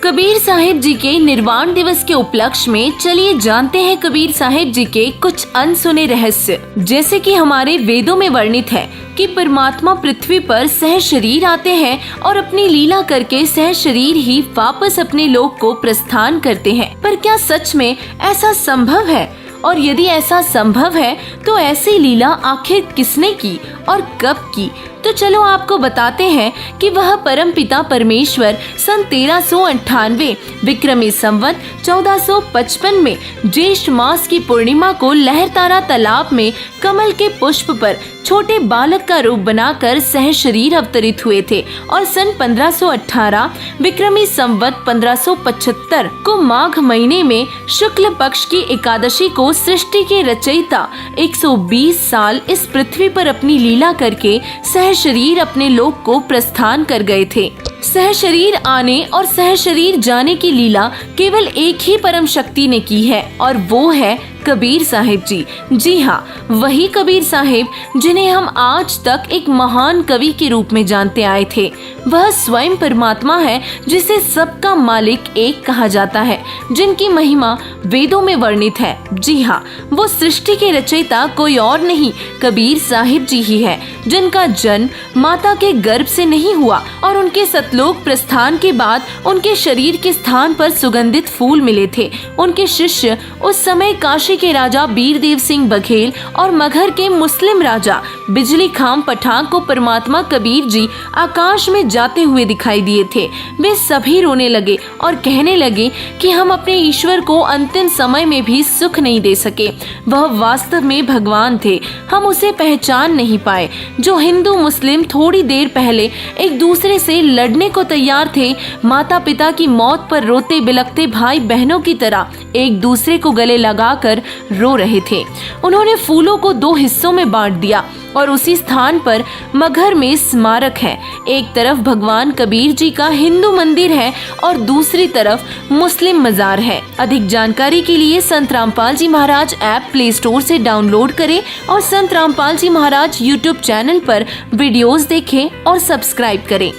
कबीर साहिब जी के निर्वाण दिवस के उपलक्ष्य में चलिए जानते हैं कबीर साहिब जी के कुछ अनसुने रहस्य। जैसे कि हमारे वेदों में वर्णित है कि परमात्मा पृथ्वी पर सह शरीर आते हैं और अपनी लीला करके सह शरीर ही वापस अपने लोक को प्रस्थान करते हैं। पर क्या सच में ऐसा संभव है? और यदि ऐसा संभव है तो ऐसी लीला आखिर किसने की और कब की? तो चलो आपको बताते हैं कि वह परमपिता परमेश्वर सन 1398 विक्रमी संवत 1455 में ज्येष्ठ मास की पूर्णिमा को लहरतारा तालाब में कमल के पुष्प पर छोटे बालक का रूप बनाकर सह शरीर अवतरित हुए थे और सन 1518 विक्रमी संवत 1575 को माघ महीने में शुक्ल पक्ष की एकादशी को सृष्टि के रचयिता 120 साल इस पृथ्वी पर अपनी लीला करके सह शरीर अपने लोक को प्रस्थान कर गए थे। सह शरीर आने और सह शरीर जाने की लीला केवल एक ही परम शक्ति ने की है और वो है कबीर साहिब जी। जी हाँ, वही कबीर साहिब जिन्हें हम आज तक एक महान कवि के रूप में जानते आए थे। वह स्वयं परमात्मा है जिसे सबका मालिक एक कहा जाता है, जिनकी महिमा वेदों में वर्णित है। जी हाँ, वो सृष्टि के रचयिता कोई और नहीं कबीर साहिब जी ही है, जिनका जन्म माता के गर्भ से नहीं हुआ और उनके सतलोक प्रस्थान के बाद उनके शरीर के स्थान पर सुगंधित फूल मिले थे। उनके शिष्य उस समय काशी के राजा बीरदेव सिंह बघेल और मगहर के मुस्लिम राजा बिजली खां पठान को परमात्मा कबीर जी आकाश में जाते हुए दिखाई दिए थे। वे सभी रोने लगे और कहने लगे कि हम अपने ईश्वर को अंतिम समय में भी सुख नहीं दे सके। वह वास्तव में भगवान थे, हम उसे पहचान नहीं पाए। जो हिंदू मुस्लिम थोड़ी देर पहले एक दूसरे से लड़ने को तैयार थे, माता पिता की मौत पर रोते बिलखते भाई बहनों की तरह एक दूसरे को गले लगाकर रो रहे थे। उन्होंने फूलों को 2 हिस्सों में बांट दिया और उसी स्थान पर मगहर में स्मारक है। एक तरफ भगवान कबीर जी का हिंदू मंदिर है और दूसरी तरफ मुस्लिम मजार है। अधिक जानकारी के लिए संत रामपाल जी महाराज ऐप प्ले स्टोर से डाउनलोड करें और संत रामपाल जी महाराज यूट्यूब चैनल पर वीडियोस देखें और सब्सक्राइब करें।